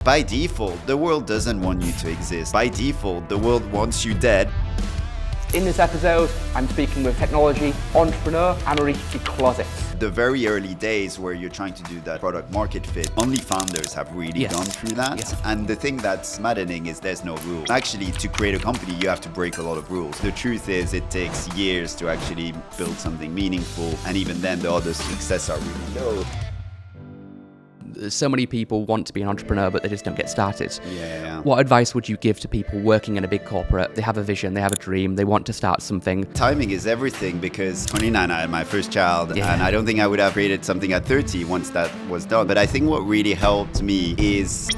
By default, the world doesn't want you to exist. By default, the world wants you dead. In this episode, I'm speaking with technology entrepreneur Amaury Closset. The very early days where you're trying to do that product market fit, only founders have really gone through that. Yes. And the thing that's maddening is there's no rules. Actually, to create a company, you have to break a lot of rules. The truth is it takes years to actually build something meaningful. And even then, the odds of success are really low. So many people want to be an entrepreneur, but they just don't get started. Yeah. What advice would you give to people working in a big corporate? They have a vision, they have a dream, they want to start something. Timing is everything, because 29, I had my first child, and I don't think I would have created something at 30 once that was done. But I think what really helped me is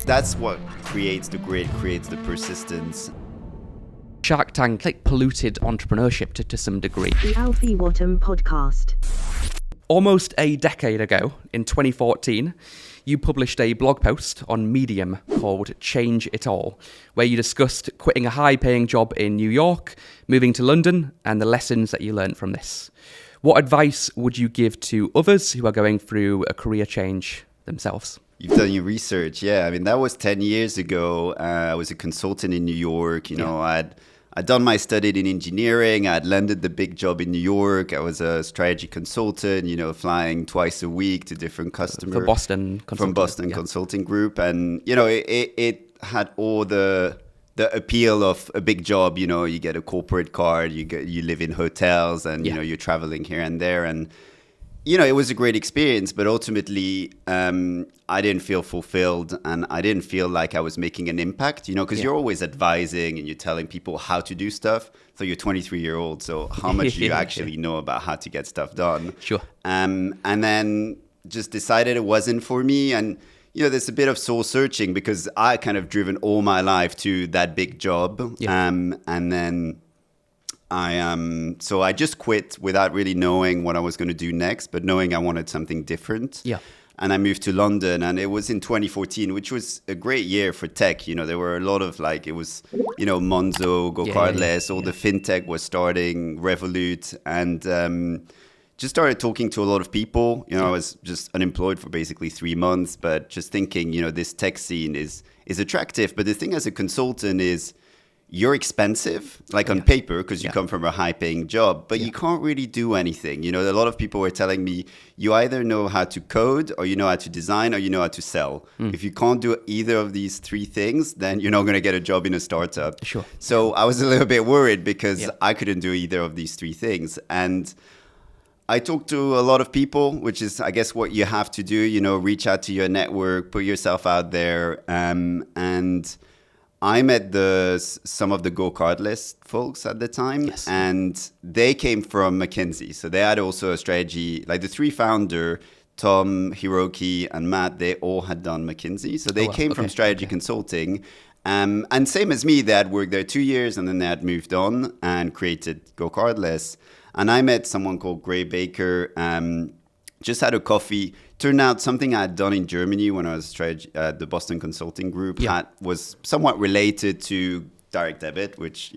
that's what creates the grit, creates the persistence. Shark Tank polluted entrepreneurship to some degree. The Alfie Whattam podcast. Almost a decade ago, in 2014, you published a blog post on Medium called Change It All, where you discussed quitting a high-paying job in New York, moving to London, and the lessons that you learned from this. What advice would you give to others who are going through a career change themselves? You've done your research, yeah. I mean, that was 10 years ago. I was a consultant in New York. I'd done my study in engineering. I'd landed the big job in New York. I was a strategy consultant, flying twice a week to different customers. For Boston Consulting. From Boston Consulting Group. And, it had all the appeal of a big job. You get a corporate card, you live in hotels, and, you're traveling here and there. And, it was a great experience, but ultimately, I didn't feel fulfilled, and I didn't feel like I was making an impact, because you're always advising and you're telling people how to do stuff. So you're 23-year-old, so how much do you actually know about how to get stuff done? Sure. And then just decided it wasn't for me. And, there's a bit of soul searching, because I kind of driven all my life to that big job. Yeah. And then so I just quit without really knowing what I was going to do next, but knowing I wanted something different. Yeah. And I moved to London, and it was in 2014, which was a great year for tech. There were a lot of it was, Monzo, Go Cardless, all the fintech was starting, Revolut, and just started talking to a lot of people. I was just unemployed for basically 3 months, but just thinking, this tech scene is attractive. But the thing as a consultant is, you're expensive, on paper, because you come from a high-paying job, but you can't really do anything. A lot of people were telling me, you either know how to code, or you know how to design, or you know how to sell. If you can't do either of these three things, then you're not going to get a job in a startup. Sure. So I was a little bit worried, because I couldn't do either of these three things. And I talked to a lot of people, which is, I guess, what you have to do, reach out to your network, put yourself out there, and I met some of the Go Cardless folks at the time, and they came from McKinsey. So they had also a strategy, the three founder, Tom, Hiroki, and Matt, they all had done McKinsey. So they came from strategy consulting. And same as me, they had worked there 2 years, and then they had moved on and created Go Cardless. And I met someone called Gray Baker, just had a coffee. Turned out something I had done in Germany when I was at the Boston Consulting Group was somewhat related to direct debit, which,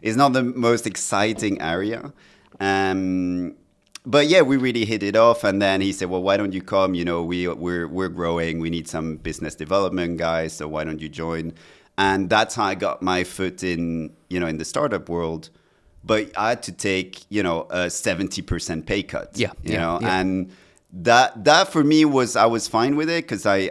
is not the most exciting area. But we really hit it off. And then he said, well, why don't you come? We're growing. We need some business development guys. So why don't you join? And that's how I got my foot in, in the startup world. But I had to take, a 70% pay cut, and that for me I was fine with it, because I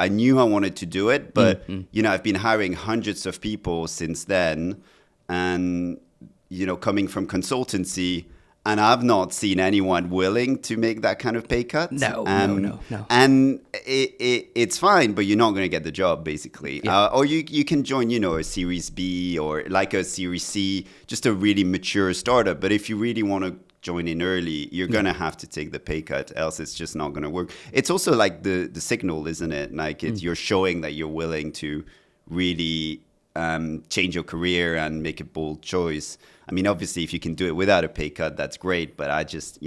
knew I wanted to do it. But, I've been hiring hundreds of people since then, and, coming from consultancy, and I've not seen anyone willing to make that kind of pay cut. No. And it's fine, but you're not going to get the job, basically. Yeah. Or you can join, a Series B or a Series C, just a really mature startup. But if you really want to join in early, you're going to have to take the pay cut, else it's just not going to work. It's also the signal, isn't it? You're showing that you're willing to really change your career and make a bold choice. I mean, obviously, if you can do it without a pay cut, that's great. But I just,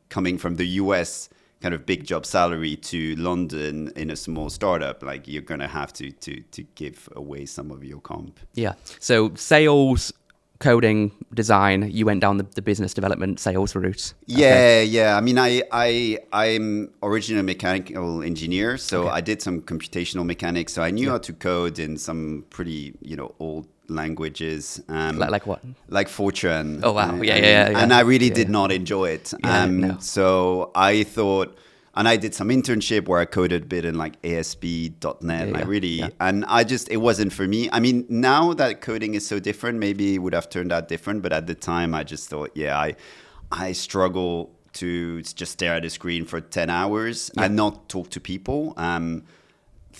coming from the US kind of big job salary to London in a small startup, you're going to have to give away some of your comp. Yeah. So sales coding, design, you went down the business development sales route. Yeah. I mean, I'm originally a mechanical engineer, so I did some computational mechanics. So I knew how to code in some pretty, old languages. Like what? Like Fortran. Oh, wow. Yeah. And I really did not enjoy it. No. So I thought, and I did some internship where I coded a bit in like ASP.NET. And it wasn't for me. I mean, now that coding is so different, maybe it would have turned out different. But at the time, I just thought, I struggle to just stare at a screen for 10 hours and not talk to people.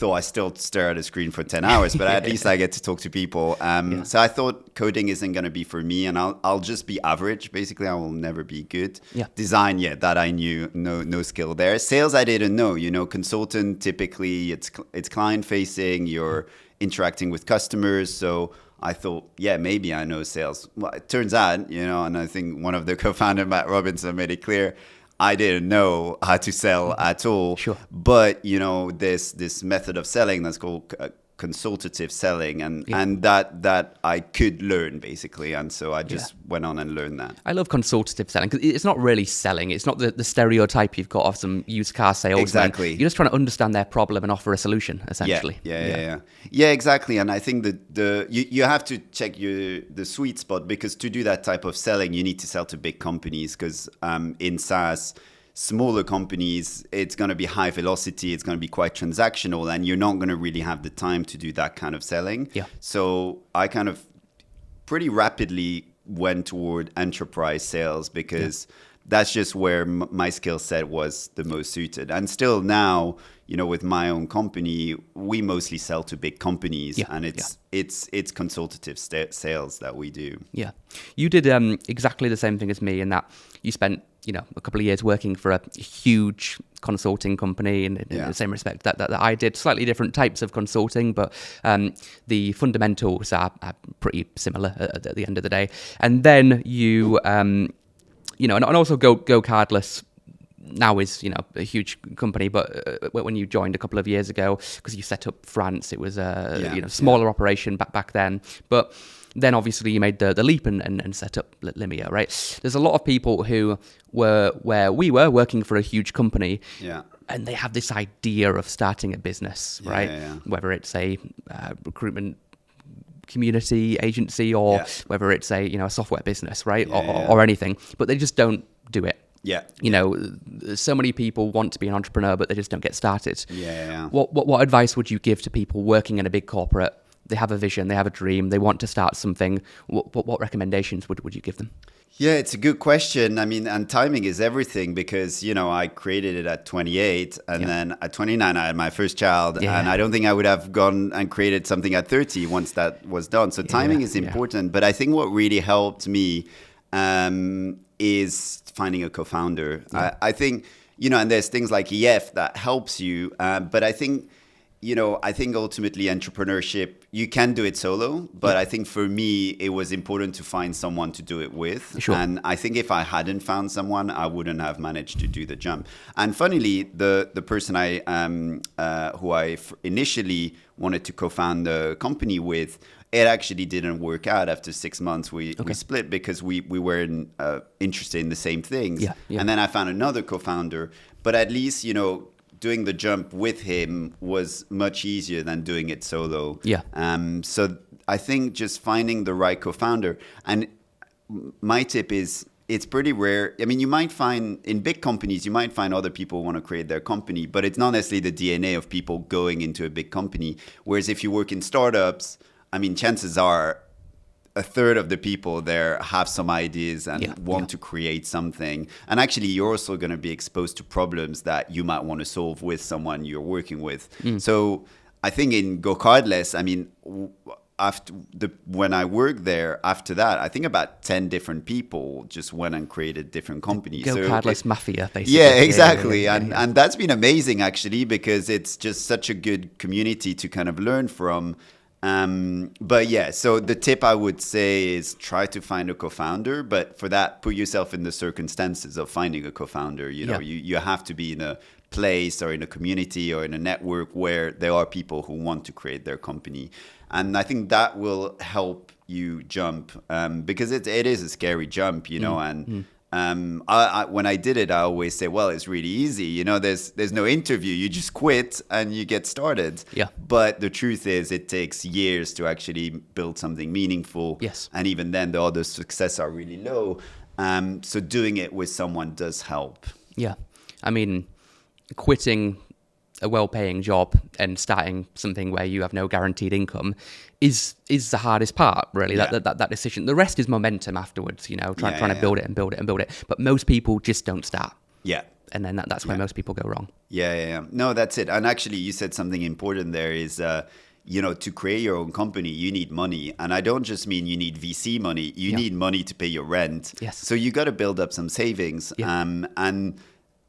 Though I still stare at a screen for 10 hours, but at least I get to talk to people. So I thought coding isn't going to be for me, and I'll just be average. Basically, I will never be good. Design, that I knew, no skill there. Sales, I didn't know. Consultant, typically it's client facing. You're interacting with customers. So I thought, maybe I know sales. Well, it turns out, and I think one of the co-founder, Matt Robinson, made it clear, I didn't know how to sell at all. Sure. But, this method of selling that's called consultative selling and that I could learn basically. And so I just went on and learned that. I love consultative selling because it's not really selling. It's not the stereotype you've got of some used car salesman. Exactly. You're just trying to understand their problem and offer a solution, essentially. Yeah, exactly. And I think that you have to check the sweet spot, because to do that type of selling, you need to sell to big companies, because in SaaS, smaller companies, it's going to be high velocity, it's going to be quite transactional, and you're not going to really have the time to do that kind of selling. So I kind of pretty rapidly went toward enterprise sales, because that's just where my skill set was the most suited. And still now, with my own company, we mostly sell to big companies, and it's consultative sales that we do. Yeah. You did exactly the same thing as me, in that you spent a couple of years working for a huge consulting company in the same respect that I did. Slightly different types of consulting, but the fundamentals are pretty similar at the end of the day. And then you, and also Go Cardless now is, a huge company, but when you joined a couple of years ago, because you set up France, it was a smaller operation back then. But then obviously you made the leap and set up Limia, right? There's a lot of people who were where we were working for a huge company, and they have this idea of starting a business, right? Whether it's a recruitment community agency or whether it's a software business, right? Or anything, but they just don't do it. So many people want to be an entrepreneur, but they just don't get started. What advice would you give to people working in a big corporate? They have a vision, they have a dream, they want to start something. What recommendations would you give them? Yeah, it's a good question. I mean, and timing is everything, because, I created it at 28 and then at 29 I had my first child, and I don't think I would have gone and created something at 30 once that was done. So timing is important. But I think what really helped me is finding a co-founder. I think, and there's things like EF that helps you. But I think ultimately entrepreneurship, you can do it solo, but I think for me, it was important to find someone to do it with. Sure. And I think if I hadn't found someone, I wouldn't have managed to do the jump. And funnily, the person who I initially wanted to co-found the company with, it actually didn't work out. After 6 months, we split, because we weren't interested in the same things. And then I found another co-founder, but at least, doing the jump with him was much easier than doing it solo. So I think just finding the right co-founder. And my tip is, it's pretty rare. I mean, you might find in big companies, you might find other people want to create their company, but it's not necessarily the DNA of people going into a big company. Whereas if you work in startups, I mean, chances are a third of the people there have some ideas and want to create something. And actually, you're also going to be exposed to problems that you might want to solve with someone you're working with. So I think in Go Cardless, I mean, when I worked there, after that, I think about 10 different people just went and created different companies. Go Cardless Mafia, basically. Yeah, exactly. And that's been amazing, actually, because it's just such a good community to kind of learn from. So the tip I would say is try to find a co-founder, but for that, put yourself in the circumstances of finding a co-founder. You have to be in a place or in a community or in a network where there are people who want to create their company. And I think that will help you jump, because it is a scary jump, you know, and when I did it, I always say, well, it's really easy. You know, there's no interview. You just quit and you get started. Yeah. But the truth is, it takes years to actually build something meaningful. Yes. And even then, the odds of success are really low. So doing it with someone does help. Yeah. I mean, quitting a well-paying job and starting something where you have no guaranteed income is the hardest part, really. Yeah. That decision. The rest is momentum afterwards, you know, trying to build it and build it and build it. But most people just don't start. Yeah. And then that's where most people go wrong. Yeah. No, that's it. And actually, you said something important there is, you know, to create your own company, you need money. And I don't just mean you need VC money. You need money to pay your rent. Yes. So you got to build up some savings. Yeah. And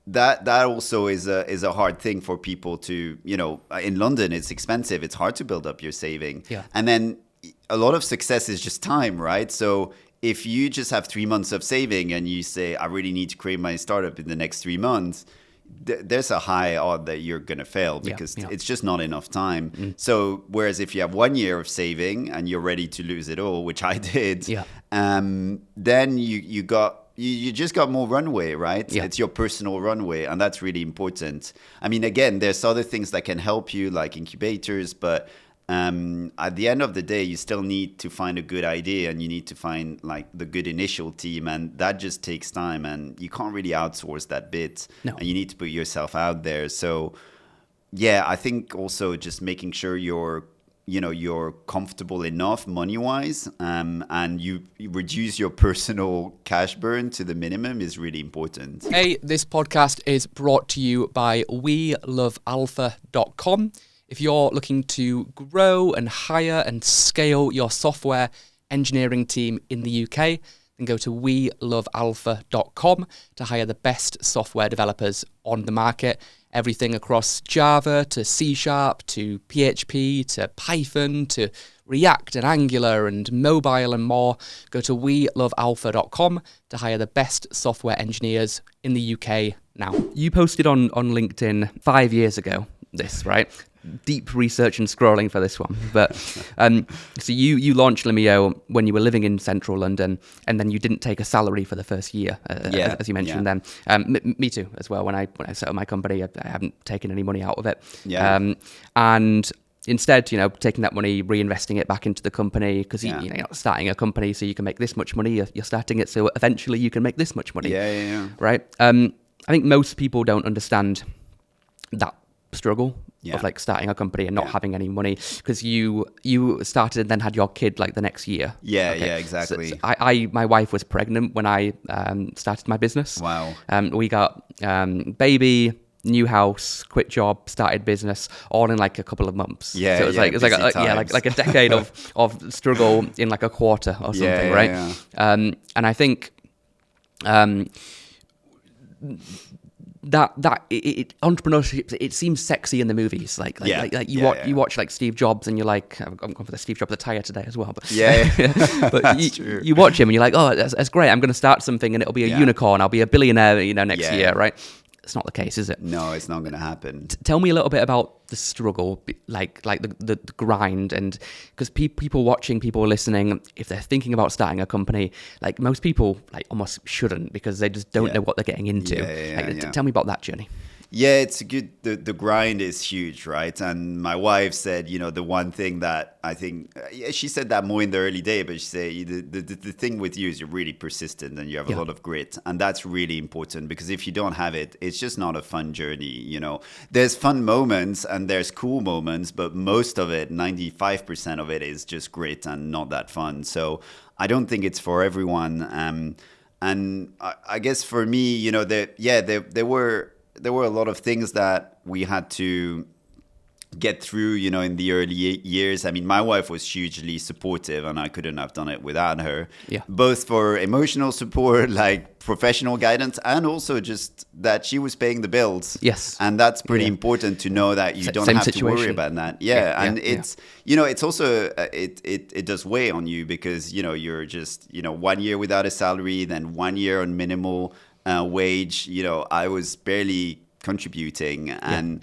that also is a hard thing for people to, you know, in London, it's expensive. It's hard to build up your saving. Yeah. And then a lot of success is just time, right? So if you just have 3 months of saving and you say, I really need to create my startup in the next 3 months, there's a high odd that you're going to fail because it's just not enough time. So whereas if you have 1 year of saving and you're ready to lose it all, which I did, then you just got more runway, right? Yeah. It's your personal runway, and that's really important. I mean, again, there's other things that can help you, like incubators, but at the end of the day, you still need to find a good idea, and you need to find like the good initial team, and that just takes time, and you can't really outsource that bit. No. And you need to put yourself out there. So, yeah, I think also just making sure you're comfortable enough money-wise, and you reduce your personal cash burn to the minimum is really important. Hey, this podcast is brought to you by wellpaying.com. If you're looking to grow and hire and scale your software engineering team in the UK, then go to welovealpha.com to hire the best software developers on the market. Everything across Java to C# to PHP to Python to React and Angular and mobile and more. Go to welovealpha.com to hire the best software engineers in the UK now. You posted on LinkedIn 5 years ago, this, right? Deep research and scrolling for this one. But so you launched Limeo when you were living in central London, and then you didn't take a salary for the first year, as you mentioned then. Me too, as well. When I set up my company, I haven't taken any money out of it. And instead, you know, taking that money, reinvesting it back into the company, because you're not starting a company so you can make this much money. You're starting it so eventually you can make this much money. Right? I think most people don't understand that struggle of like starting a company and not having any money, because you started and then had your kid like the next year. Exactly. So my wife was pregnant when I started my business. Wow. We got baby, new house, quit job, started business, all in like a couple of months. So it was like a decade of struggle in like a quarter or something, right? And I think that entrepreneurship, it seems sexy in the movies, like you watch like Steve Jobs and you're like, I'm going for the Steve Jobs attire today as well, but but you watch him and you're like, oh, that's great, I'm going to start something and it'll be a unicorn, I'll be a billionaire, next year, right? It's not the case, is it? No, it's not going to happen. Tell me a little bit about the struggle, like the grind, and because people watching, people listening, if they're thinking about starting a company, like most people like almost shouldn't, because they just don't know what they're getting into. Tell me about that journey. Yeah, it's good. The grind is huge, right? And my wife said, the one thing that I think, she said that more in the early day, but she said the thing with you is you're really persistent and you have a lot of grit. And that's really important, because if you don't have it, it's just not a fun journey. There's fun moments and there's cool moments, but most of it, 95% of it is just grit and not that fun. So I don't think it's for everyone. And I guess for me, there were a lot of things that we had to get through, in the early years. I mean, my wife was hugely supportive and I couldn't have done it without her. Both for emotional support, like professional guidance, and also just that she was paying the bills. And that's pretty important to know that you don't have to worry about that. It's, it's also, it does weigh on you, because, you're just, 1 year without a salary, then 1 year on minimal wage. I was barely contributing, and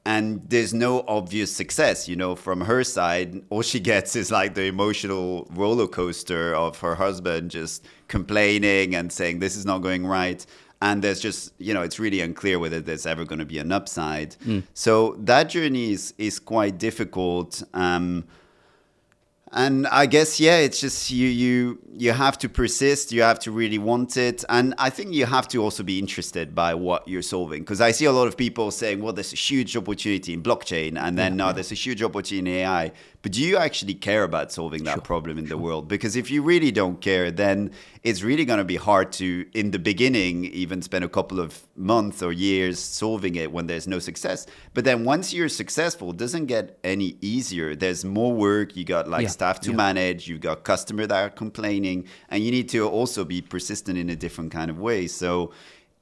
And there's no obvious success, from her side. All she gets is like the emotional roller coaster of her husband just complaining and saying this is not going right. And there's just, it's really unclear whether there's ever going to be an upside. So that journey is quite difficult. And I guess, it's just you have to persist. You have to really want it. And I think you have to also be interested by what you're solving. Because I see a lot of people saying, well, there's a huge opportunity in blockchain. And then there's a huge opportunity in AI. But do you actually care about solving that problem in the world? Because if you really don't care, then it's really going to be hard to, in the beginning, even spend a couple of months or years solving it when there's no success. But then once you're successful, it doesn't get any easier. There's more work. You got staff to manage. You've got customers that are complaining. And you need to also be persistent in a different kind of way. So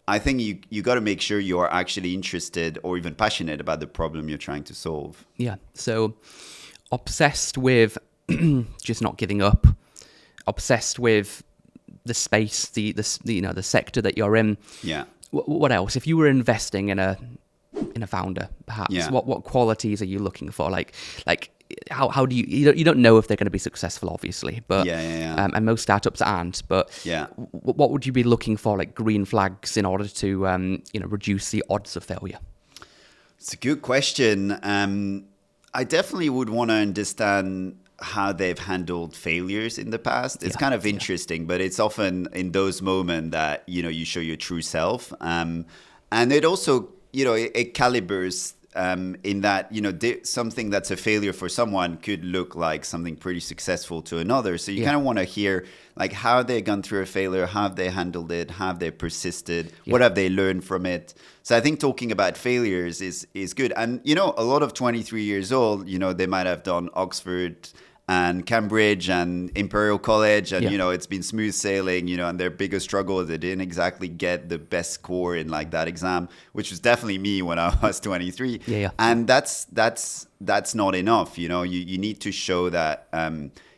I think you got to make sure you are actually interested or even passionate about the problem you're trying to solve. Yeah. So obsessed with just not giving up, obsessed with the space, the sector that you're in. Yeah. What else? If you were investing in a founder, perhaps, what qualities are you looking for? Like how do you don't know if they're going to be successful, obviously, but and most startups aren't. But what would you be looking for, like green flags, in order to reduce the odds of failure? It's a good question. I definitely would want to understand how they've handled failures in the past. It's kind of interesting, but it's often in those moments that, you show your true self. And it also, it calibers in that, something that's a failure for someone could look like something pretty successful to another. So you kind of want to hear like how they've gone through a failure, how have they handled it, how have they persisted, what have they learned from it. So I think talking about failures is good. And, a lot of 23 years old, they might have done Oxford and Cambridge and Imperial College, and it's been smooth sailing, and their biggest struggle is they didn't exactly get the best score in like that exam, which was definitely me when I was 23. And that's not enough. You need to show that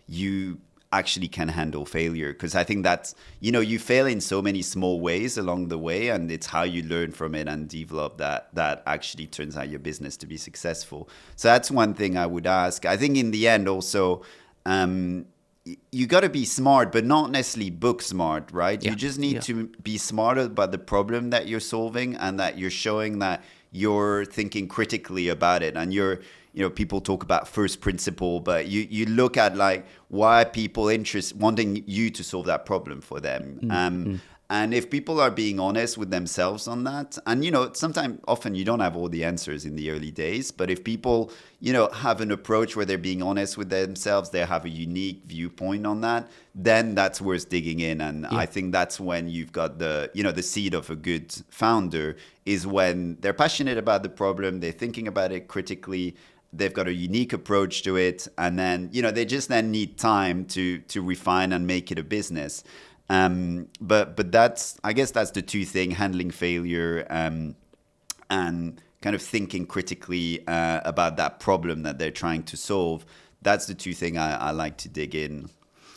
you actually can handle failure, because I think that's, you fail in so many small ways along the way, and it's how you learn from it and develop that actually turns out your business to be successful. So that's one thing I would ask. I think in the end also, you got to be smart, but not necessarily book smart, right? You just need to be smarter about the problem that you're solving, and that you're showing that you're thinking critically about it, and people talk about first principle, but you look at like why people wanting you to solve that problem for them. And if people are being honest with themselves on that, and often you don't have all the answers in the early days, but if people have an approach where they're being honest with themselves, they have a unique viewpoint on that, then that's worth digging in. And I think that's when you've got the seed of a good founder, is when they're passionate about the problem, they're thinking about it critically, they've got a unique approach to it, and then they just then need time to refine and make it a business. But I guess that's the two things: handling failure and kind of thinking critically about that problem that they're trying to solve. That's the two things I like to dig in.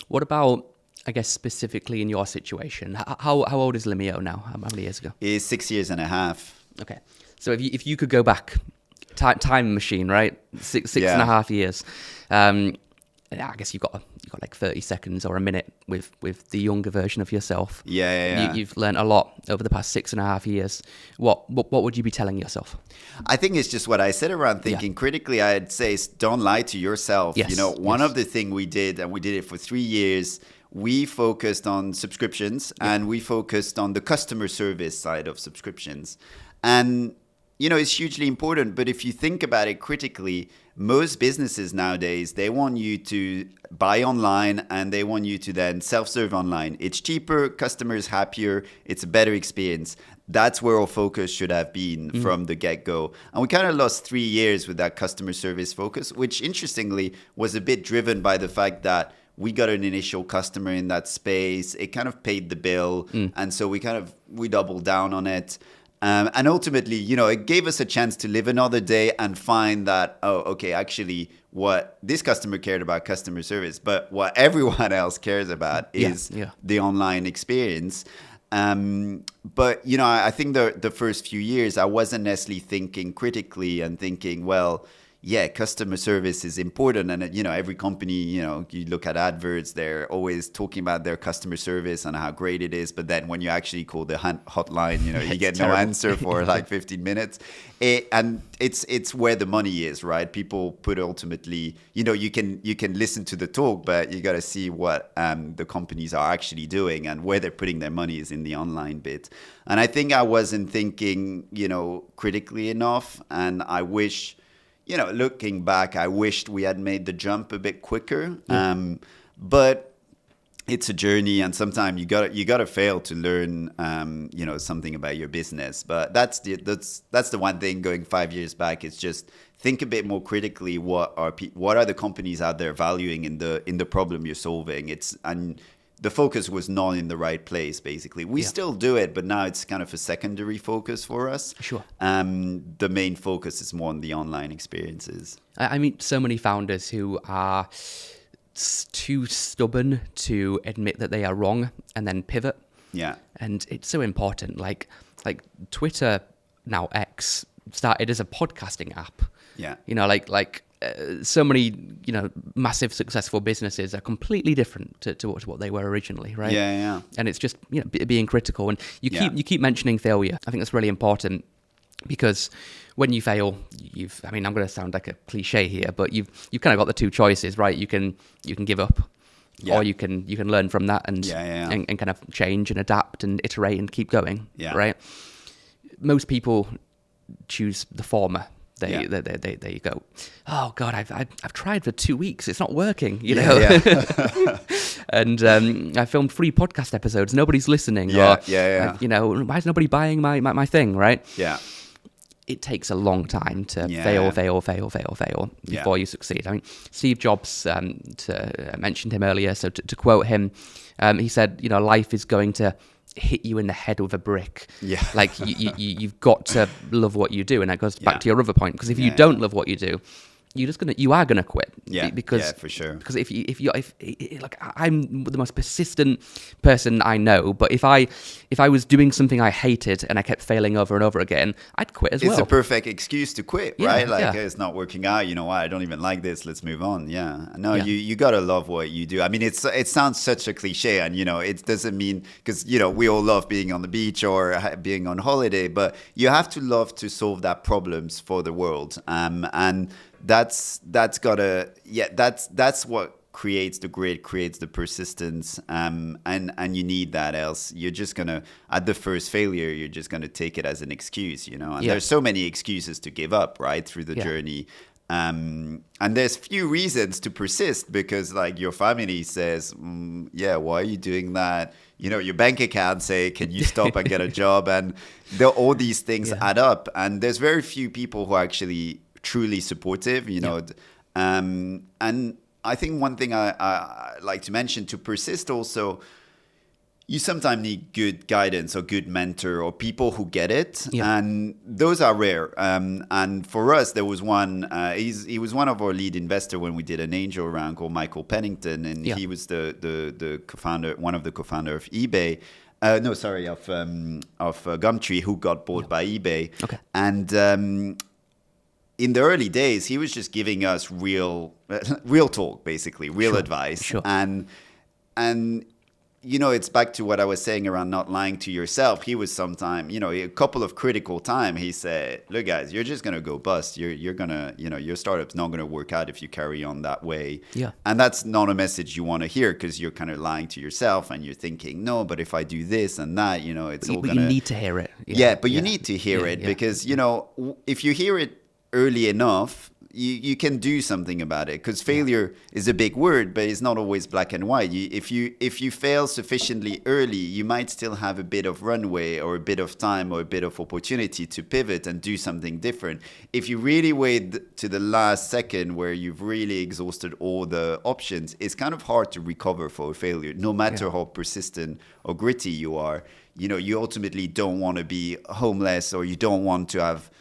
What about, I guess, specifically in your situation? How old is Limeo now? How many years ago? It's 6 years and a half. Okay, so if you could go back, time machine, right? Six and a half years. I guess you've got like 30 seconds or a minute with the younger version of yourself. You've learned a lot over the past 6.5 years. What would you be telling yourself? I think it's just what I said around thinking critically. I'd say don't lie to yourself. One of the things we did, and we did it for 3 years, we focused on subscriptions and we focused on the customer service side of subscriptions. And it's hugely important, but if you think about it critically, most businesses nowadays, they want you to buy online and they want you to then self-serve online. It's cheaper, customers happier, it's a better experience. That's where our focus should have been from the get-go. And we kind of lost 3 years with that customer service focus, which interestingly was a bit driven by the fact that we got an initial customer in that space. It kind of paid the bill. And so we doubled down on it. And ultimately, it gave us a chance to live another day and find that, actually what this customer cared about customer service, but what everyone else cares about is the online experience. But, you know, I think the first few years, I wasn't necessarily thinking critically and thinking, well, yeah, customer service is important. And, you know, every company, you know, you look at adverts, they're always talking about their customer service and how great it is. But then when you actually call the hotline, you know, you get no answer for like 15 minutes. And it's where the money is, right? People put ultimately, you know, you can listen to the talk, but you got to see what the companies are actually doing, and where they're putting their money is in the online bit. And I think I wasn't thinking, you know, critically enough. And I wish, you know, looking back, I wished we had made the jump a bit quicker. But it's a journey, and sometimes you gotta fail to learn, you know, something about your business. But that's the one thing going 5 years back. It's just think a bit more critically. What are the companies out there valuing in the problem you're solving? And the focus was not in the right place, basically. We still do it, but now it's kind of a secondary focus for us. Sure. The main focus is more on the online experiences. I meet so many founders who are too stubborn to admit that they are wrong and then pivot. Yeah. And it's so important. Like Twitter, now X, started as a podcasting app. Yeah. You know, like so many, you know, massive successful businesses are completely different to what they were originally, right? Yeah. And it's just, you know, being critical. And you keep mentioning failure. I think that's really important, because when you fail, I'm going to sound like a cliche here, but you've kind of got the two choices, right? You can give up, or you can learn from that and kind of change and adapt and iterate and keep going, right? Most people choose the former. They go, oh God, I've tried for 2 weeks, it's not working, you know. And I filmed 3 podcast episodes, nobody's listening. You know, why is nobody buying my thing, right? Yeah. It takes a long time to fail before you succeed. I mean, Steve Jobs, I mentioned him earlier, so to quote him, he said, you know, life is going to hit you in the head with a brick. Yeah. Like you've got to love what you do. And that goes back to your other point, because if you don't love what you do, you are gonna quit. Because for sure. Because if like, I'm the most persistent person I know, but if I was doing something I hated and I kept failing over and over again, I'd quit as well. It's a perfect excuse to quit, right? Like, hey, it's not working out. You know what? I don't even like this. Let's move on. Yeah. No, you gotta love what you do. I mean, it sounds such a cliche, and you know, it doesn't mean, because you know we all love being on the beach or being on holiday, but you have to love to solve that problems for the world. And that's what creates the grit, creates the persistence, and you need that. Else you're just gonna, at the first failure, you're just gonna take it as an excuse, you know. And there's so many excuses to give up, right, through the journey. And there's few reasons to persist, because like your family says, why are you doing that? You know, your bank account say, can you stop and get a job? And all these things add up. And there's very few people who are actually truly supportive, you know. And I think one thing I like to mention, to persist also, you sometimes need good guidance or good mentor or people who get it. And those are rare. And for us, there was one, he was one of our lead investor when we did an angel round, called Michael Pennington. And he was the co-founder, one of the co-founder of eBay. Of Gumtree, who got bought by eBay. Okay. And in the early days, he was just giving us real talk, basically, real advice. Sure. And you know, it's back to what I was saying around not lying to yourself. He was sometime, you know, a couple of critical time, he said, look, guys, you're just going to go bust. You're going to, you know, your startup's not going to work out if you carry on that way. Yeah. And that's not a message you want to hear, because you're kind of lying to yourself and you're thinking, no, but if I do this and that, you know, it's all going to... But you need to hear it. You need to hear it because, you know, if you hear it early enough, you can do something about it, because failure is a big word, but it's not always black and white. If you fail sufficiently early, you might still have a bit of runway or a bit of time or a bit of opportunity to pivot and do something different. If you really wait to the last second where you've really exhausted all the options, it's kind of hard to recover for a failure, no matter how persistent or gritty you are. You know, you ultimately don't want to be homeless, or you don't want to have,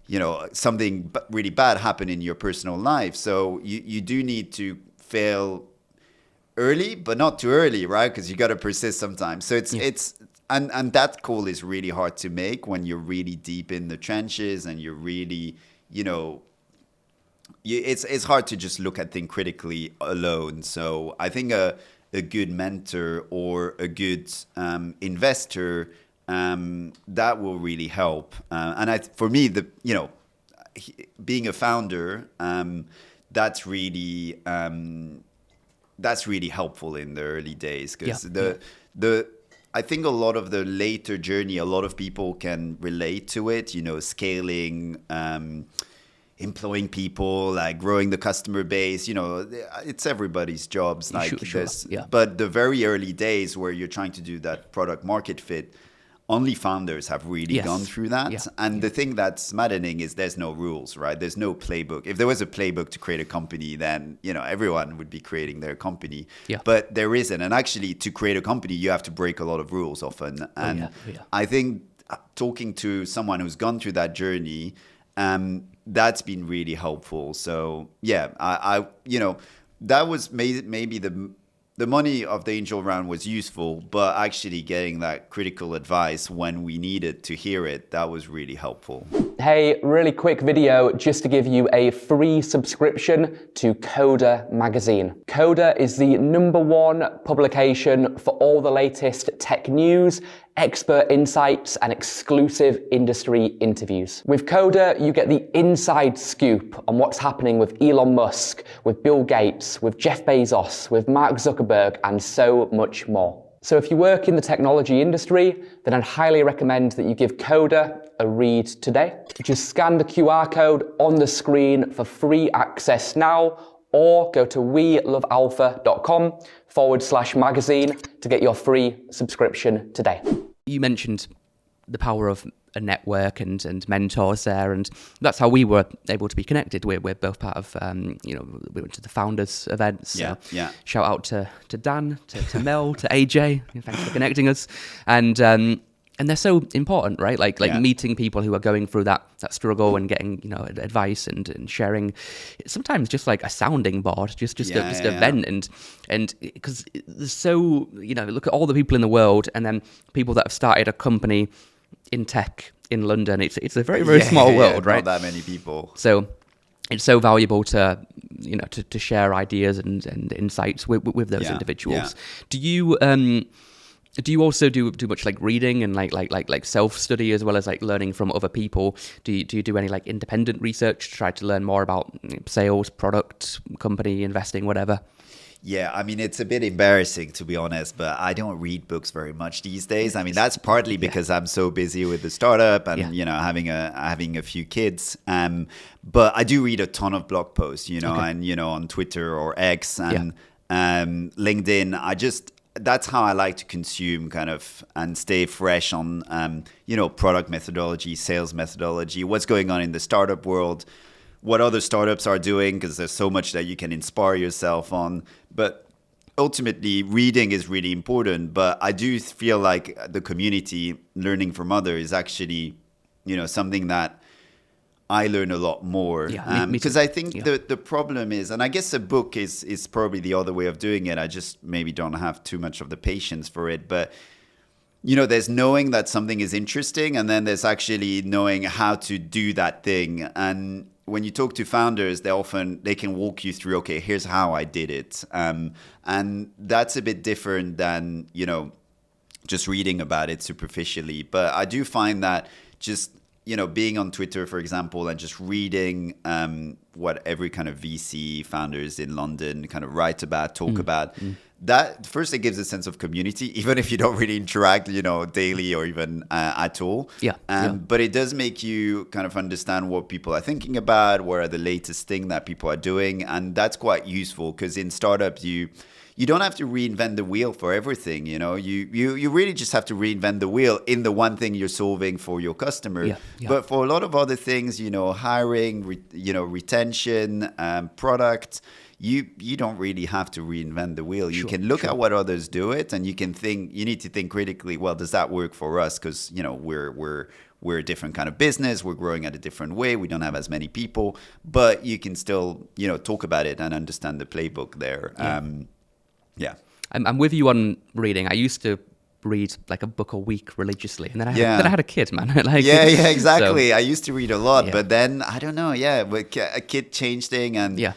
you know, something really bad happen in your personal life. So you do need to fail early, but not too early, right? Because you got to persist sometimes. So it's and that call is really hard to make when you're really deep in the trenches and you're really, it's hard to just look at things critically alone. So I think a good mentor or a good investor, that will really help. And for me, being a founder, that's really helpful in the early days, because I think a lot of the later journey, a lot of people can relate to it. Scaling, employing people, like growing the customer base. It's everybody's jobs. Like this, but the very early days where you're trying to do that product market fit, only founders have really gone through that. And the thing that's maddening is there's no rules, right? There's no playbook. If there was a playbook to create a company, then, everyone would be creating their company. But there isn't. And actually, to create a company, you have to break a lot of rules often. And I think talking to someone who's gone through that journey, that's been really helpful. So, I that was maybe the money of the angel round was useful, but actually getting that critical advice when we needed to hear it, that was really helpful. Hey, really quick video just to give you a free subscription to Coder magazine. Coder is the #1 publication for all the latest tech news, expert insights, and exclusive industry interviews. With Coder, you get the inside scoop on what's happening with Elon Musk, with Bill Gates, with Jeff Bezos, with Mark Zuckerberg, and so much more. So if you work in the technology industry, then I'd highly recommend that you give Coder a read today. Just scan the QR code on the screen for free access now, or go to welovealpha.com/magazine to get your free subscription today. You mentioned the power of a network and mentors there, and that's how we were able to be connected. We're both part of, we went to the founders events. So shout out to Dan, to Mel, to AJ. Thanks for connecting us. And they're so important, right? Like meeting people who are going through that struggle and getting, advice and sharing. Sometimes just like a sounding board, just a vent, and because there's so, look at all the people in the world, and then people that have started a company in tech in London. It's a very, very small world, right? Not that many people. So it's so valuable to to share ideas and insights with those individuals. Do you also do much like reading and like self-study as well as like learning from other people? Do you do any like independent research to try to learn more about sales, product, company, investing, whatever? Yeah, I mean, it's a bit embarrassing, to be honest, but I don't read books very much these days. I mean, that's partly because I'm so busy with the startup and, having a few kids. But I do read a ton of blog posts, and, on Twitter or X and LinkedIn. That's how I like to consume kind of and stay fresh on, product methodology, sales methodology, what's going on in the startup world, what other startups are doing, because there's so much that you can inspire yourself on. But ultimately, reading is really important. But I do feel like the community, learning from others, is actually, something that I learn a lot more. Because I think the problem is, and I guess a book is probably the other way of doing it. I just maybe don't have too much of the patience for it. But there's knowing that something is interesting, and then there's actually knowing how to do that thing. And when you talk to founders, they can walk you through, okay, here's how I did it. And that's a bit different than, just reading about it superficially. But I do find that just, being on Twitter, for example, and just reading what every kind of VC founders in London kind of write about, talk about, that first, it gives a sense of community, even if you don't really interact, daily or even at all. But it does make you kind of understand what people are thinking about, what are the latest thing that people are doing. And that's quite useful, because in startups, you don't have to reinvent the wheel for everything. You really just have to reinvent the wheel in the one thing you're solving for your customer. But for a lot of other things, hiring, retention, product, you don't really have to reinvent the wheel. You can look at what others do it, and you need to think critically, well, does that work for us? Because, we're a different kind of business. We're growing at a different way. We don't have as many people, but you can still, talk about it and understand the playbook there. I'm with you on reading. I used to read like a book a week religiously, and then I had a kid, man. Like, yeah, exactly. So, I used to read a lot, Yeah. but then I don't know. Yeah, but a kid changed thing, and Yeah.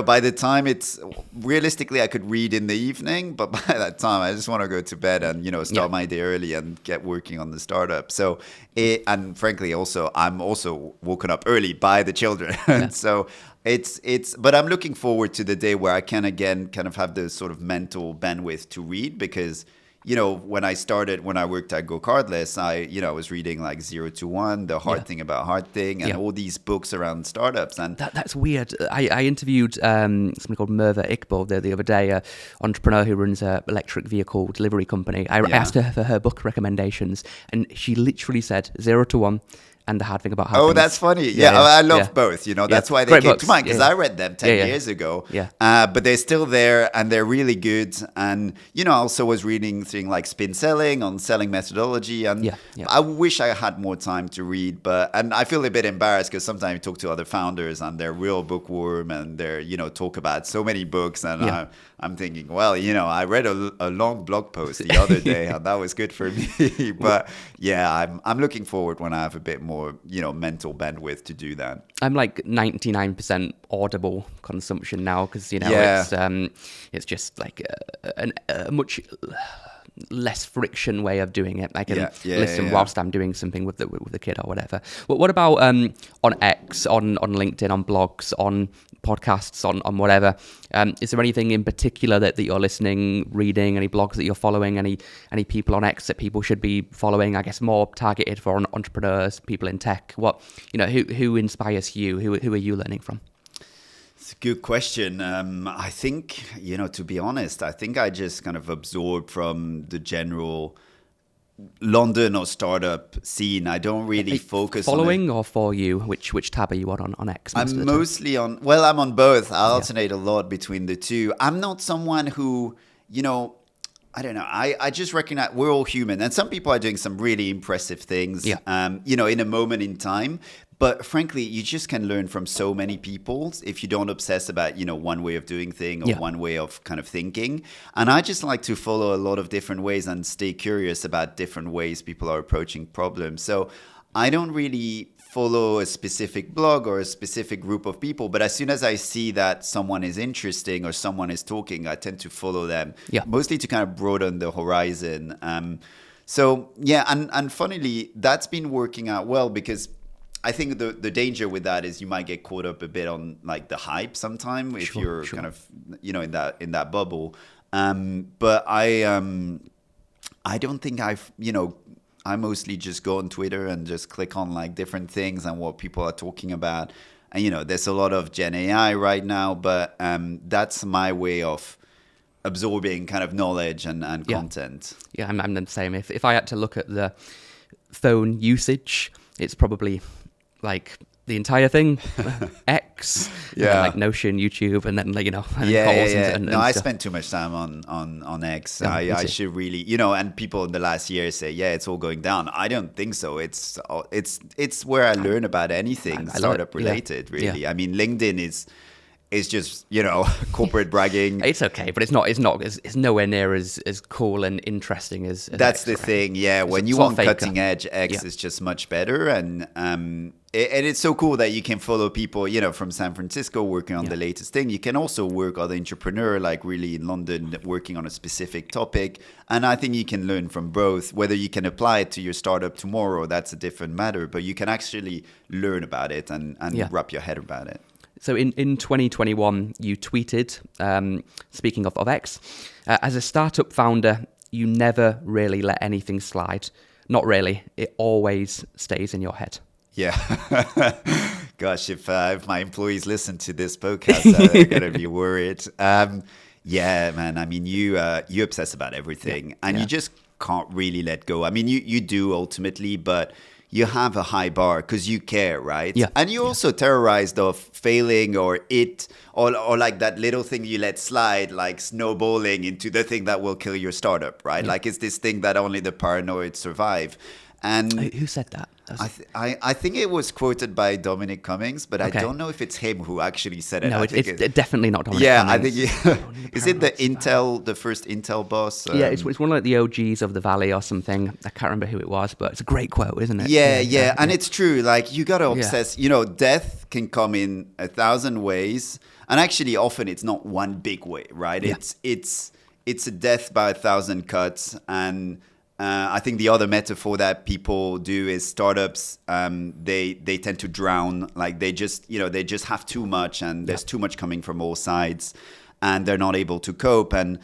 by the time it's realistically, I could read in the evening, but by that time, I just want to go to bed and start my day early and get working on the startup. So and frankly, also I'm also woken up early by the children, so. But I'm looking forward to the day where I can again kind of have the sort of mental bandwidth to read, because when I worked at Go Cardless, I was reading like 0 to 1, The Hard Thing About Hard Thing, and all these books around startups. And that's weird. I interviewed somebody called Merva Iqbal the other day, an entrepreneur who runs an electric vehicle delivery company. I asked her for her book recommendations, and she literally said 0 to 1. And The Hard Thing About Hard Things. That's funny. Yeah, I love both. That's why they Great came books. to mind, because I read them 10 years ago. Yeah. But they're still there, and they're really good. And, I also was reading things like Spin Selling on selling methodology. And I wish I had more time to read. And I feel a bit embarrassed because sometimes I talk to other founders and they're real bookworm and they're, talk about so many books. And I'm thinking, well, I read a long blog post the other day and that was good for me. But yeah, I'm looking forward when I have a bit more, mental bandwidth to do that. I'm like 99% Audible consumption now because, it's just like a much less friction way of doing it. I can listen whilst I'm doing something with the kid or whatever. But what about on X, on LinkedIn, on blogs, on podcasts, on whatever? Is there anything in particular that you're listening, reading, any blogs that you're following, any people on X that people should be following? I guess more targeted for entrepreneurs, people in tech. Who inspires you? Who are you learning from? It's a good question. I think, to be honest, I think I just kind of absorbed from the general London or startup scene. I don't really focus following on or for you. Which tab are you on X? I'm mostly on. Well, I'm on both. I alternate a lot between the two. I'm not someone who, I don't know. I just recognize we're all human, and some people are doing some really impressive things. In a moment in time. But frankly, you just can learn from so many people if you don't obsess about, one way of doing things or one way of kind of thinking. And I just like to follow a lot of different ways and stay curious about different ways people are approaching problems. So I don't really follow a specific blog or a specific group of people, but as soon as I see that someone is interesting or someone is talking, I tend to follow them, mostly to kind of broaden the horizon. And funnily, that's been working out well, because I think the danger with that is you might get caught up a bit on like the hype sometime if you're kind of in that bubble. But I don't think I mostly just go on Twitter and just click on like different things and what people are talking about. And there's a lot of Gen AI right now, but that's my way of absorbing kind of knowledge and content. Yeah, I'm the same. If I had to look at the phone usage, it's probably like the entire thing, X, and then like Notion, YouTube, and then and calls. And I stuff. spend too much time on X. I should really, and people in the last year say, it's all going down. I don't think so. It's where I learn about anything startup related. Really, I mean, LinkedIn is just corporate bragging. It's okay, but it's nowhere near as cool and interesting as that's X, the right? thing. Yeah, when you want cutting edge, X is just much better. And it's so cool that you can follow people from San Francisco working on the latest thing. You can also work other entrepreneur like really in London working on a specific topic, and I think you can learn from both. Whether you can apply it to your startup tomorrow, that's a different matter, but you can actually learn about it and wrap your head about it. So in 2021, you tweeted, speaking of X, as a startup founder, you never really let anything slide. Not really. It always stays in your head. Yeah. Gosh, if my employees listen to this podcast, they're going to be worried. Yeah, man. I mean, you obsess about everything and you just can't really let go. I mean, you do ultimately, but you have a high bar because you care, right? Yeah. And you're also terrorized of failing or like that little thing you let slide, like snowballing into the thing that will kill your startup, right? Yeah. Like it's this thing that only the paranoid survive. And who said that? I think it was quoted by Dominic Cummings, but I don't know if it's him who actually said it. No, it's definitely not Dominic Cummings. I think is it the first Intel boss? Yeah, it's one of like the OGs of the Valley or something. I can't remember who it was, but it's a great quote, isn't it? Yeah. And it's true. Like, you got to obsess. You know, death can come in 1,000 ways, and actually often it's not one big way, right? Yeah. It's a death by 1,000 cuts. And I think the other metaphor that people do is startups. They tend to drown. Like, they just have too much, and there's too much coming from all sides, and they're not able to cope. And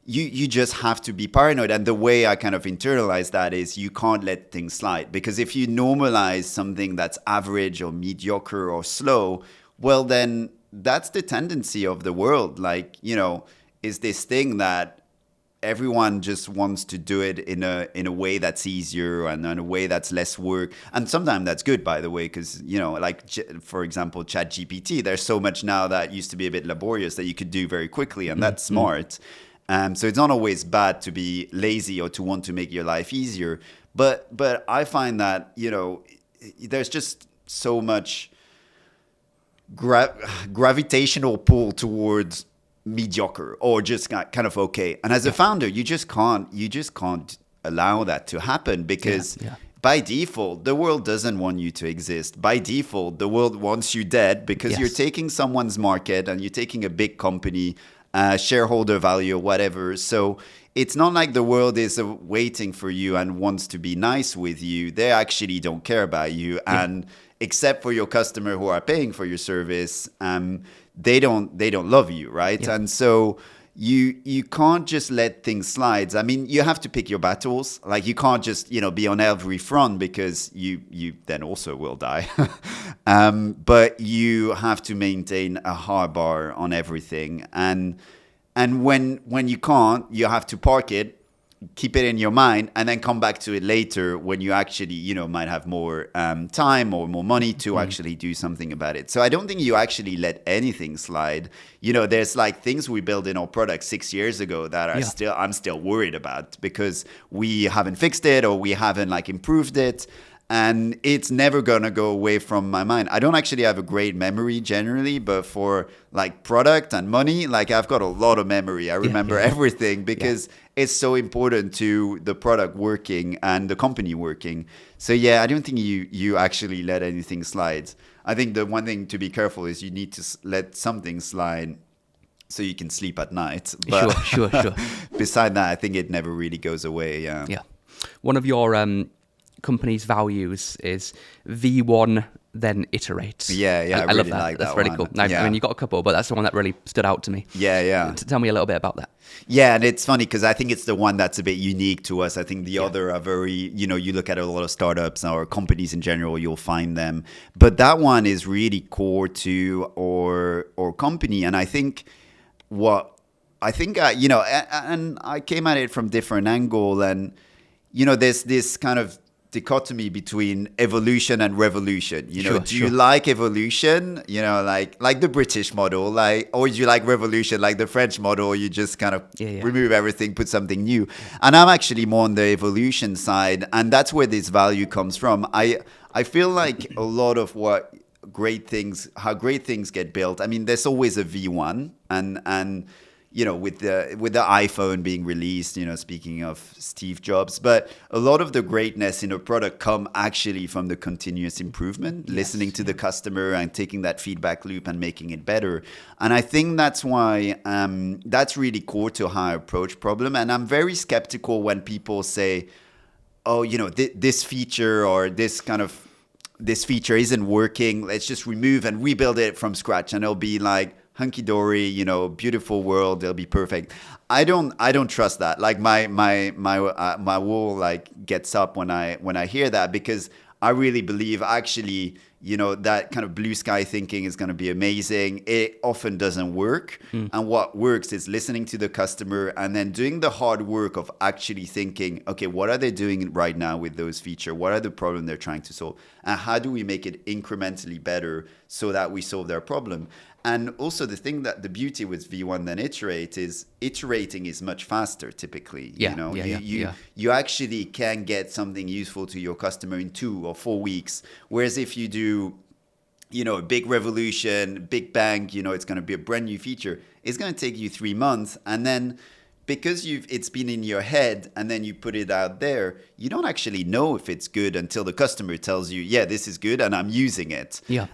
you just have to be paranoid. And the way I kind of internalize that is you can't let things slide, because if you normalize something that's average or mediocre or slow, well, then that's the tendency of the world. Like, you know, is this thing that everyone just wants to do it in a way that's easier and in a way that's less work. And sometimes that's good, by the way, because, you know, like, for example, ChatGPT, there's so much now that used to be a bit laborious that you could do very quickly, and that's smart. So it's not always bad to be lazy or to want to make your life easier. But I find that, you know, there's just so much gravitational pull towards mediocre or just kind of okay. And as a founder, you just can't allow that to happen, because by default, the world doesn't want you to exist. By default, the world wants you dead, because you're taking someone's market and you're taking a big company, shareholder value or whatever. So it's not like the world is waiting for you and wants to be nice with you. They actually don't care about you. And except for your customer who are paying for your service, they don't love you, right? Yeah. And so you can't just let things slide. I mean, you have to pick your battles. Like, you can't just, you know, be on every front, because you then also will die. But you have to maintain a hard bar on everything. And when you can't, you have to park it, keep it in your mind, and then come back to it later when you actually, you know, might have more time or more money to actually do something about it. So I don't think you actually let anything slide. You know, there's like things we built in our product 6 years ago that are I'm still worried about, because we haven't fixed it or we haven't like improved it. And it's never going to go away from my mind. I don't actually have a great memory generally, but for like product and money, like, I've got a lot of memory. I remember everything, because it's so important to the product working and the company working. So I don't think you actually let anything slide. I think the one thing to be careful is you need to let something slide so you can sleep at night. But sure. Beside that, I think it never really goes away. Yeah. One of your company's values is V1, then iterate. I really love that. Like that's that really one. cool. I mean, you got a couple, but that's the one that really stood out to me. Tell me a little bit about that. Yeah, and it's funny because I think it's the one that's a bit unique to us. I think the other are very, you know, you look at a lot of startups or companies in general, you'll find them. But that one is really core to our company. And I think you know, and I came at it from different angle, and, you know, there's this kind of dichotomy between evolution and revolution. You know, do you like evolution, you know, like the British model, like, or do you like revolution, like the French model, or you just kind of remove everything, put something new? And I'm actually more on the evolution side, and that's where this value comes from. I feel like a lot of how great things get built. I mean, there's always a V1, and you know, with the iPhone being released, you know, speaking of Steve Jobs, but a lot of the greatness in a product come actually from the continuous improvement, listening to the customer and taking that feedback loop and making it better. And I think that's why that's really core to how I approach problem. And I'm very skeptical when people say, oh, you know, this feature or this feature isn't working. Let's just remove and rebuild it from scratch, and it'll be like hunky-dory, you know, beautiful world, they'll be perfect. I don't trust that. Like my wall like gets up when I hear that, because I really believe actually, you know, that kind of blue sky thinking is going to be amazing. It often doesn't work. And what works is listening to the customer and then doing the hard work of actually thinking, okay, what are they doing right now with those features? What are the problems they're trying to solve? And how do we make it incrementally better so that we solve their problem? And also the beauty with V1 than iterate is iterating is much faster typically. You actually can get something useful to your customer in 2 or 4 weeks. Whereas if you do, a big revolution, big bang, it's going to be a brand new feature, it's going to take you 3 months. And then because it's been in your head and then you put it out there, you don't actually know if it's good until the customer tells you, yeah, this is good and I'm using it. Yeah.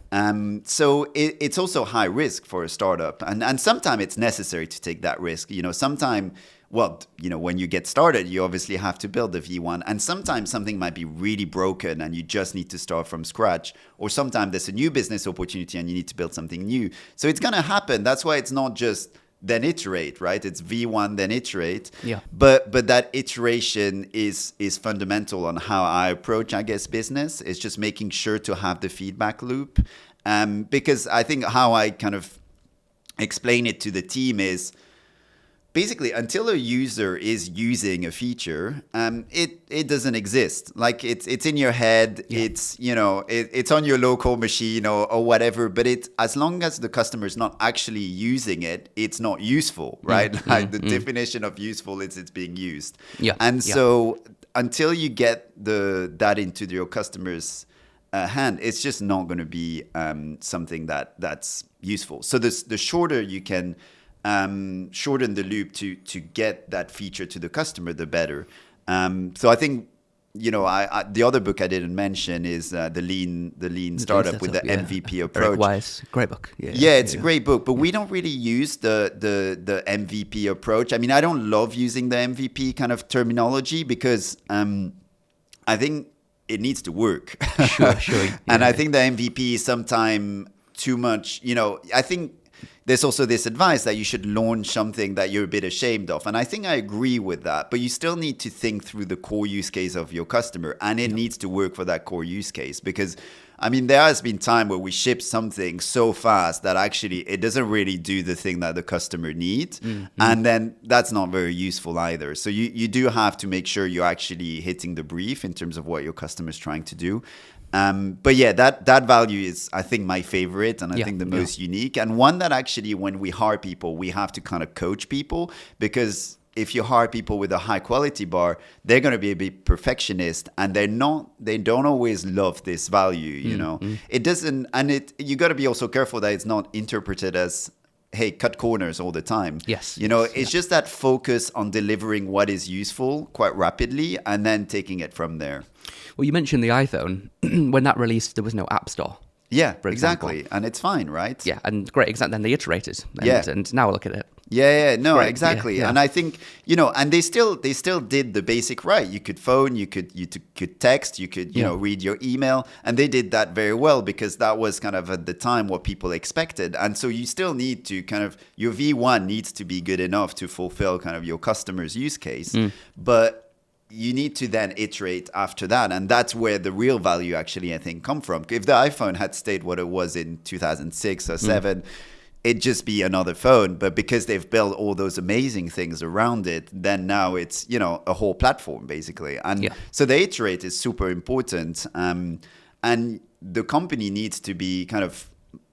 So it's also high risk for a startup. And sometimes it's necessary to take that risk. Sometimes, when you get started, you obviously have to build the V1. And sometimes something might be really broken and you just need to start from scratch. Or sometimes there's a new business opportunity and you need to build something new. So it's going to happen. That's why it's not just then iterate, right? It's V1, then iterate. Yeah. But that iteration is fundamental on how I approach, I guess, business. It's just making sure to have the feedback loop. Because I think how I kind of explain it to the team is basically until a user is using a feature, it doesn't exist. Like it's in your head, it's it's on your local machine or whatever. But as long as the customer is not actually using it, it's not useful, right? Like the definition of useful is it's being used. So until you get that into your customer's hand, it's just not going to be something that's useful. So the shorter you can shorten the loop to get that feature to the customer, the better. So I think, the other book I didn't mention is the Lean Startup with the MVP approach. Eric Weiss, great book. It's a great book, but we don't really use the MVP approach. I mean, I don't love using the MVP kind of terminology because I think it needs to work. Sure. And I think the MVP is sometimes too much. I think there's also this advice that you should launch something that you're a bit ashamed of. And I think I agree with that. But you still need to think through the core use case of your customer. And it needs to work for that core use case. Because, I mean, there has been time where we ship something so fast that actually it doesn't really do the thing that the customer needs. And then that's not very useful either. So you do have to make sure you're actually hitting the brief in terms of what your customer is trying to do. But that value is, I think, my favorite and I think the most unique, and one that actually when we hire people, we have to kind of coach people, because if you hire people with a high quality bar, they're going to be a bit perfectionist and they don't always love this value, It doesn't, and you got to be also careful that it's not interpreted as, hey, cut corners all the time. Yes. It's just that focus on delivering what is useful quite rapidly and then taking it from there. Well, you mentioned the iPhone. When that released, there was no app store. Yeah, exactly. And it's fine, right? Yeah, and great. Exactly. Then they iterated. And now look at it. No, great. exactly. Yeah. And I think, and they still did the basic right. You could phone, you could text, you could, read your email. And they did that very well because that was kind of at the time what people expected. And so you still need to your V1 needs to be good enough to fulfill kind of your customer's use case. But you need to then iterate after that. And that's where the real value actually, I think, come from. If the iPhone had stayed what it was in 2006 or 7, it'd just be another phone. But because they've built all those amazing things around it, then now it's, a whole platform, basically. And so the iterate is super important. And the company needs to be kind of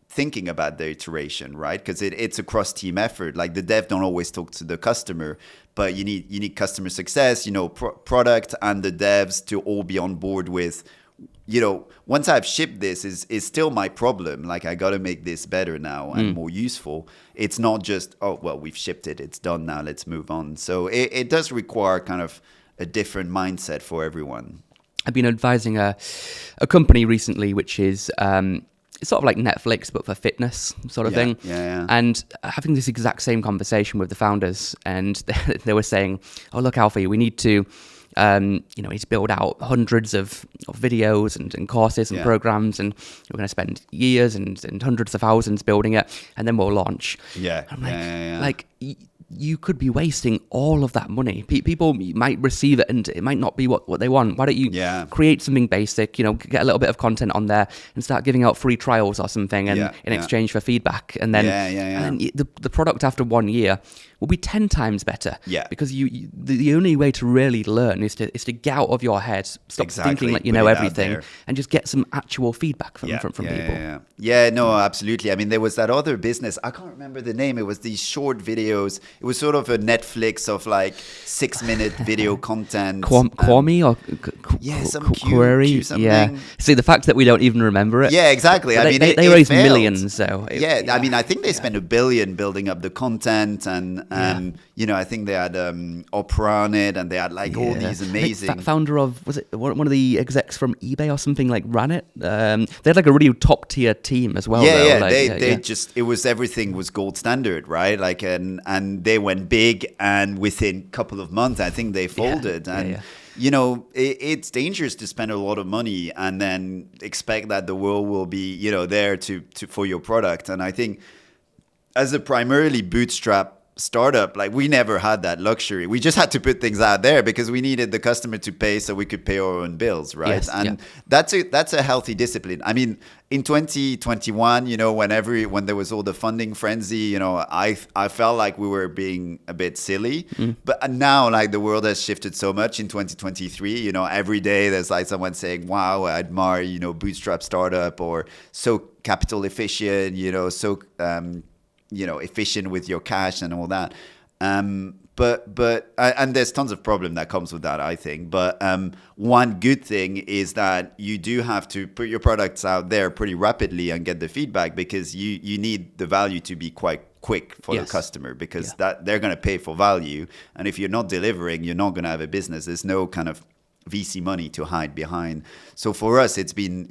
thinking about the iteration, right? Because it's a cross-team effort. Like the dev don't always talk to the customer, but you need customer success, product and the devs to all be on board with, once I've shipped this is still my problem. Like I got to make this better now and more useful. It's not just, we've shipped it, it's done now, let's move on. So it does require kind of a different mindset for everyone. I've been advising a company recently, which is it's sort of like Netflix, but for fitness sort of thing. Yeah. And having this exact same conversation with the founders, and they were saying, "Oh, look, Alfie, we need to, need to build out hundreds of videos and courses and programs, and we're going to spend years and hundreds of thousands building it, and then we'll launch." Yeah. I'm like, you could be wasting all of that money. People might receive it and it might not be what they want. Why don't you create something basic, you know, get a little bit of content on there and start giving out free trials or something and in exchange for feedback. And then, and then the product after 1 year will be 10 times better. Yeah. Because the only way to really learn is to get out of your head, stop thinking like you know everything, and just get some actual feedback from people. Yeah, no, absolutely. I mean, there was that other business, I can't remember the name. It was these short videos. It was sort of a Netflix of like 6-minute video content. Kwame or some Query. something. Yeah. See, the fact that we don't even remember it. Yeah, exactly. I mean, they raised millions. So I mean, I think they spent $1 billion building up the content, and you know, I think they had Oprah on it, and they had like all these amazing. Founder of, was it one of the execs from eBay or something, like ran it. They had like a really top tier team as well. They just, it was, everything was gold standard, right? Like, and they went big, and within a couple of months, I think they folded. You know, it's dangerous to spend a lot of money and then expect that the world will be, you know, there to for your product. And I think as a primarily bootstrap startup, like, we never had that luxury. We just had to put things out there because we needed the customer to pay so we could pay our own bills, right? Yes, and that's a healthy discipline. I mean, in 2021, you know, when there was all the funding frenzy, you know, I felt like we were being a bit silly. But now, like, the world has shifted so much in 2023. You know, every day there's like someone saying, "Wow, I admire, you know, bootstrap startup," or "so capital efficient," you know, so you know, efficient with your cash and all that. But and there's tons of problem that comes with that, I think. But one good thing is that you do have to put your products out there pretty rapidly and get the feedback, because you need the value to be quite quick for the customer, because that they're going to pay for value. And if you're not delivering, you're not going to have a business. There's no kind of VC money to hide behind. So for us, it's been,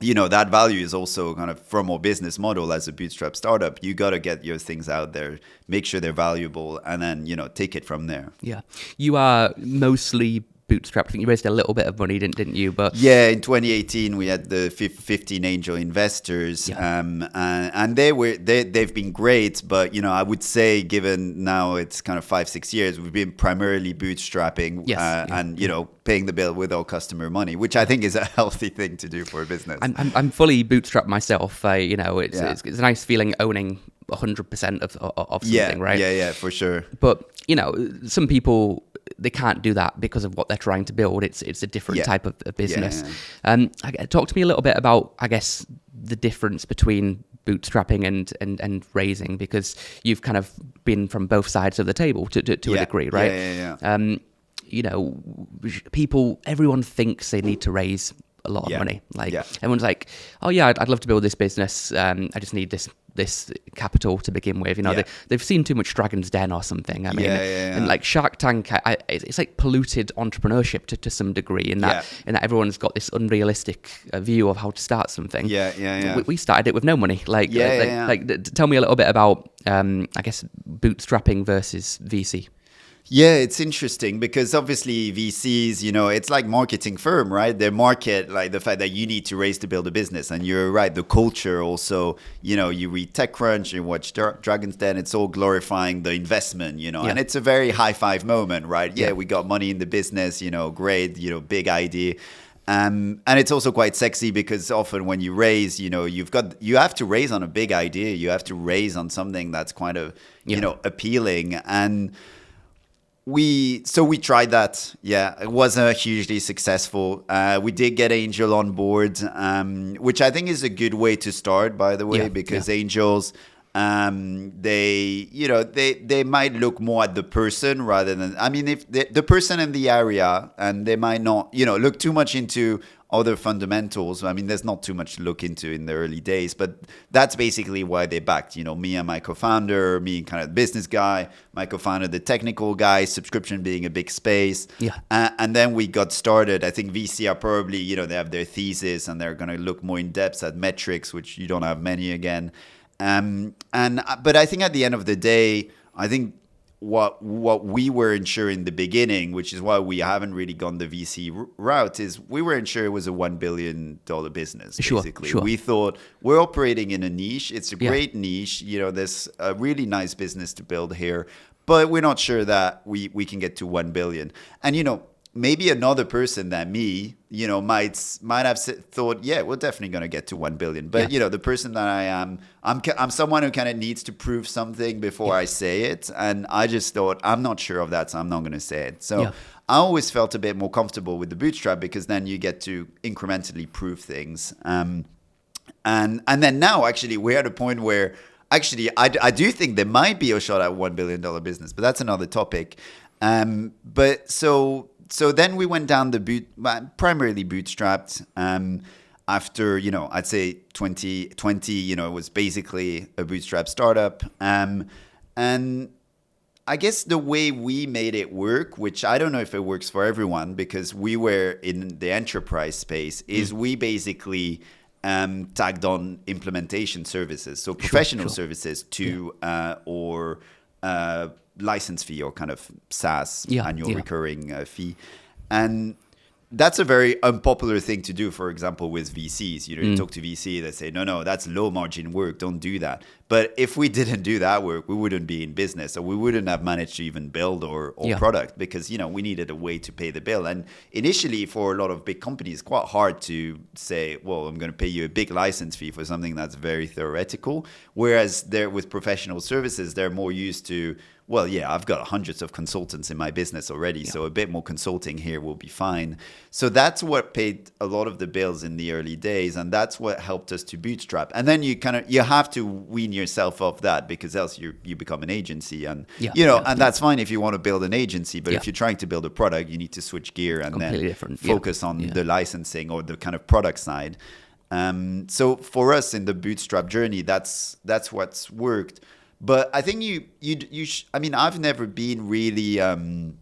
you know, that value is also kind of from our business model as a bootstrap startup. You got to get your things out there, make sure they're valuable, and then, you know, take it from there. Yeah. You are mostly bootstrap. I think you raised a little bit of money, didn't you? But yeah, in 2018 we had the 15 angel investors, and they've been great. But, you know, I would say, given now it's kind of 5-6 years, we've been primarily bootstrapping, and, you know, paying the bill with our customer money, which I think is a healthy thing to do for a business. I'm fully bootstrapped myself. You know, it's a nice feeling owning 100% of something, right? Yeah, for sure. But, you know, some people, they can't do that because of what they're trying to build. It's a different type of business. Talk to me a little bit about, I guess, the difference between bootstrapping and raising, because you've kind of been from both sides of the table to a degree, right? You know, everyone thinks they need to raise a lot of money. Like, everyone's like, "Oh yeah, I'd love to build this business. I just need this capital to begin with." You know, they've seen too much Dragon's Den or something. I mean, and like Shark Tank, it's like polluted entrepreneurship to some degree, in that everyone's got this unrealistic view of how to start something. We started it with no money. Like, tell me a little bit about, I guess, bootstrapping versus VC. Yeah, it's interesting because obviously VCs, you know, it's like marketing firm, right? They market like the fact that you need to raise to build a business. And you're right, the culture also, you know, you read TechCrunch, you watch Dragon's Den, it's all glorifying the investment, you know, and it's a very high five moment, right? Yeah, we got money in the business, you know, great, you know, big idea. And it's also quite sexy because often when you raise, you know, you have to raise on a big idea. You have to raise on something that's kind of, you know, appealing. And we tried that. Yeah, it wasn't hugely successful. We did get Angel on board, which I think is a good way to start, by the way, because angels, they might look more at the person rather than, I mean, if the person in the area, and they might not, you know, look too much into other fundamentals. I mean, there's not too much to look into in the early days, but that's basically why they backed, you know, me and my co-founder, me kind of business guy, my co-founder, the technical guy, subscription being a big space. And then we got started. I think VC are probably, you know, they have their thesis and they're going to look more in depth at metrics, which you don't have many again. But I think at the end of the day, I think what we were ensuring in the beginning, which is why we haven't really gone the VC route, is we were ensuring it was a $1 billion business, basically. Sure. We thought we're operating in a niche. It's a great niche. There's a really nice business to build here, but we're not sure that we can get to 1 billion. And, maybe another person than me, might have thought, yeah, we're definitely going to get to 1 billion. But, the person that I am, I'm someone who kind of needs to prove something before I say it. And I just thought, I'm not sure of that, so I'm not going to say it. So I always felt a bit more comfortable with the bootstrap, because then you get to incrementally prove things. And then now, actually, we're at a point where, actually, I do think there might be a shot at $1 billion business, but that's another topic. But so then we went down primarily bootstrapped. After, I'd say 2020, it was basically a bootstrap startup. And I guess the way we made it work, which I don't know if it works for everyone, because we were in the enterprise space, is we basically tagged on implementation services. So professional services to or license fee, or kind of SaaS, annual recurring fee. And that's a very unpopular thing to do, for example, with VCs. You talk to VC, they say, no, that's low margin work, don't do that. But if we didn't do that work, we wouldn't be in business, or we wouldn't have managed to even build or product, because, we needed a way to pay the bill. And initially, for a lot of big companies, it's quite hard to say, well, I'm going to pay you a big license fee for something that's very theoretical. Whereas with professional services, they're more used to, well, yeah, I've got hundreds of consultants in my business already, so a bit more consulting here will be fine. So that's what paid a lot of the bills in the early days, and that's what helped us to bootstrap. And then you have to wean yourself off that, because else you become an agency, and that's fine if you want to build an agency, but if you're trying to build a product, you need to switch gear and then focus on the licensing or the kind of product side. So for us in the bootstrap journey, that's what's worked. But I think I've never been really, I've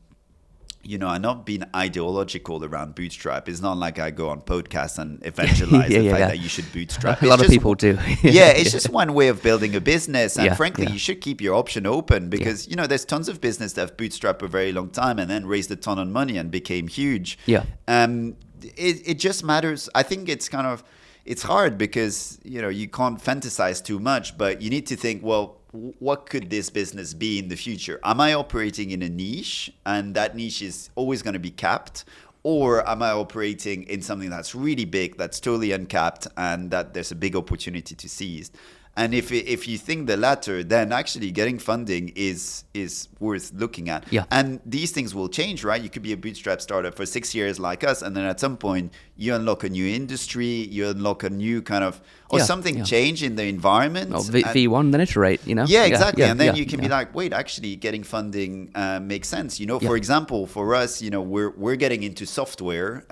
not been ideological around bootstrap. It's not like I go on podcasts and evangelize the fact that you should bootstrap. A lot of people do. It's just one way of building a business. And frankly, you should keep your option open, because, there's tons of business that have bootstrapped a very long time and then raised a ton of money and became huge. It just matters. I think it's hard because, you can't fantasize too much, but you need to think, well, what could this business be in the future? Am I operating in a niche, and that niche is always going to be capped? Or am I operating in something that's really big, that's totally uncapped, and that there's a big opportunity to seize? And if you think the latter, then actually getting funding is worth looking at. And these things will change, right? You could be a bootstrap startup for 6 years like us, and then at some point you unlock a new industry, you unlock a new kind of, or something change in the environment. V1, then iterate, Yeah, exactly. And then you can be like, wait, actually getting funding makes sense. For example, for us, we're getting into software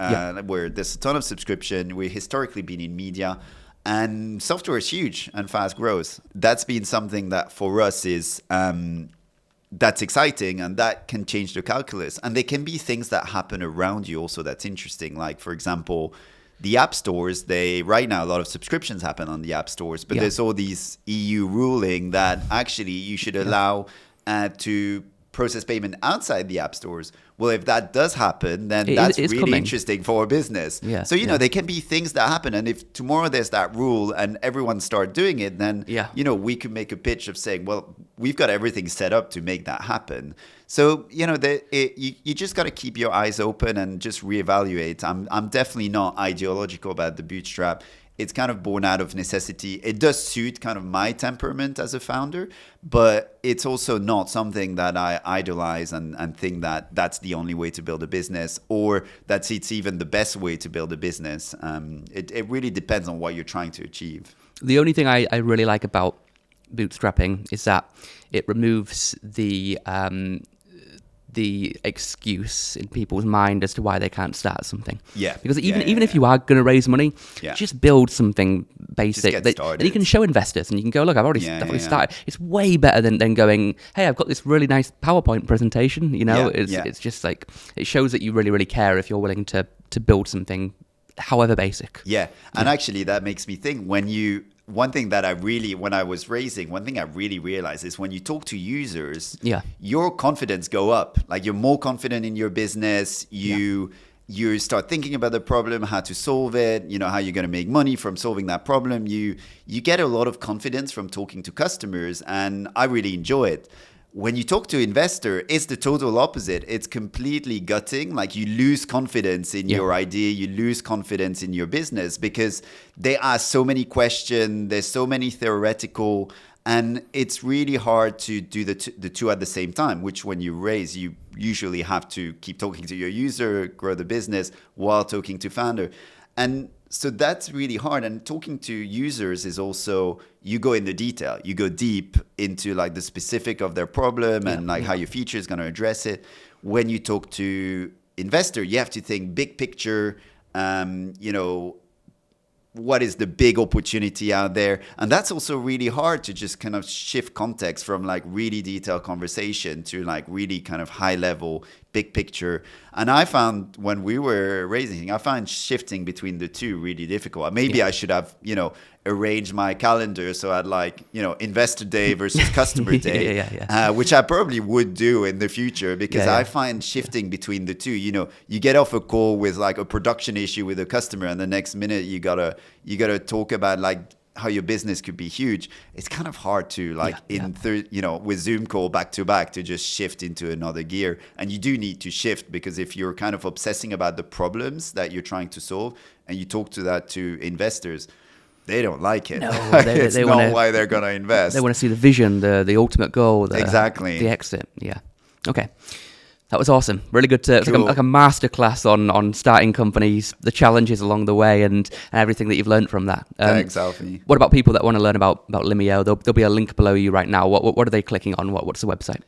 where there's a ton of subscription. We've historically been in media. And software is huge and fast growth. That's been something that for us is that's exciting, and that can change the calculus. And there can be things that happen around you also that's interesting. Like, for example, the app stores, right now a lot of subscriptions happen on the app stores, but there's all these EU ruling that actually you should allow to process payment outside the app stores. Well, if that does happen, then that's really interesting for a business. So, there can be things that happen. And if tomorrow there's that rule and everyone start doing it, then, we could make a pitch of saying, well, we've got everything set up to make that happen. So, you just got to keep your eyes open and just reevaluate. I'm definitely not ideological about the bootstrap. It's kind of born out of necessity. It does suit kind of my temperament as a founder, but it's also not something that I idolize and think that that's the only way to build a business, or that it's even the best way to build a business. It really depends on what you're trying to achieve. The only thing I really like about bootstrapping is that it removes the excuse in people's mind as to why they can't start something. Because even if you are going to raise money, just build something basic that you can show investors, and you can go, look, I've already started. It's way better than going, hey, I've got this really nice PowerPoint presentation. It's just like, it shows that you really, really care if you're willing to build something, however basic. And actually that makes me think, when you one thing that when I was raising, one thing I really realized is when you talk to users, your confidence go up. Like you're more confident in your business. You start thinking about the problem, how to solve it, how you're going to make money from solving that problem. You get a lot of confidence from talking to customers, and I really enjoy it. When you talk to investor, it's the total opposite. It's completely gutting. Like you lose confidence in your idea, you lose confidence in your business because they ask so many questions. There's so many theoretical, and it's really hard to do the two at the same time, which when you raise, you usually have to keep talking to your user, grow the business while talking to founder. And so that's really hard. And talking to users is also, you go in the detail, you go deep into like the specific of their problem and like how your feature is going to address it. When you talk to investor, you have to think big picture, what is the big opportunity out there? And that's also really hard to just kind of shift context from like really detailed conversation to like really kind of high level, big picture. And I found when we were raising, I found shifting between the two really difficult. Maybe I should have, arranged my calendar so I'd like, investor day versus customer day, which I probably would do in the future because I find shifting between the two, you get off a call with like a production issue with a customer and the next minute you gotta talk about like how your business could be huge. It's kind of hard to like with Zoom call back to back to just shift into another gear. And you do need to shift because if you're kind of obsessing about the problems that you're trying to solve and you talk to investors, they don't like it. No, it's they not why they're going to invest. They want to see the vision, the ultimate goal, the exit. Yeah. Okay. That was awesome. Really good. It's like a masterclass on starting companies, the challenges along the way, and everything that you've learned from that. Thanks, Alfie. What about people that want to learn about Limio? There'll be a link below you right now. What are they clicking on? What's the website?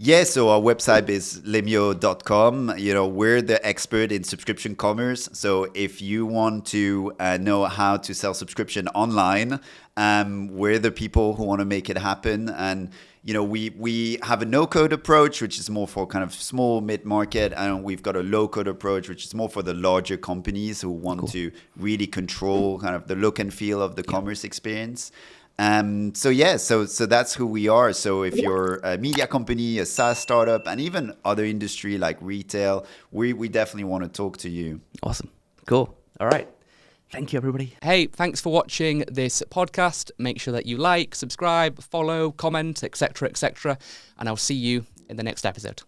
Yeah, so our website is limio.com. We're the expert in subscription commerce. So if you want to know how to sell subscription online, we're the people who want to make it happen. And, we have a no-code approach, which is more for kind of small mid-market. And we've got a low-code approach, which is more for the larger companies who want to really control kind of the look and feel of the commerce experience. So that's who we are. So if you're a media company, a SaaS startup, and even other industry like retail, we definitely want to talk to you. Awesome. Cool. All right. Thank you, everybody. Hey, thanks for watching this podcast. Make sure that you like, subscribe, follow, comment, etc., etc. And I'll see you in the next episode.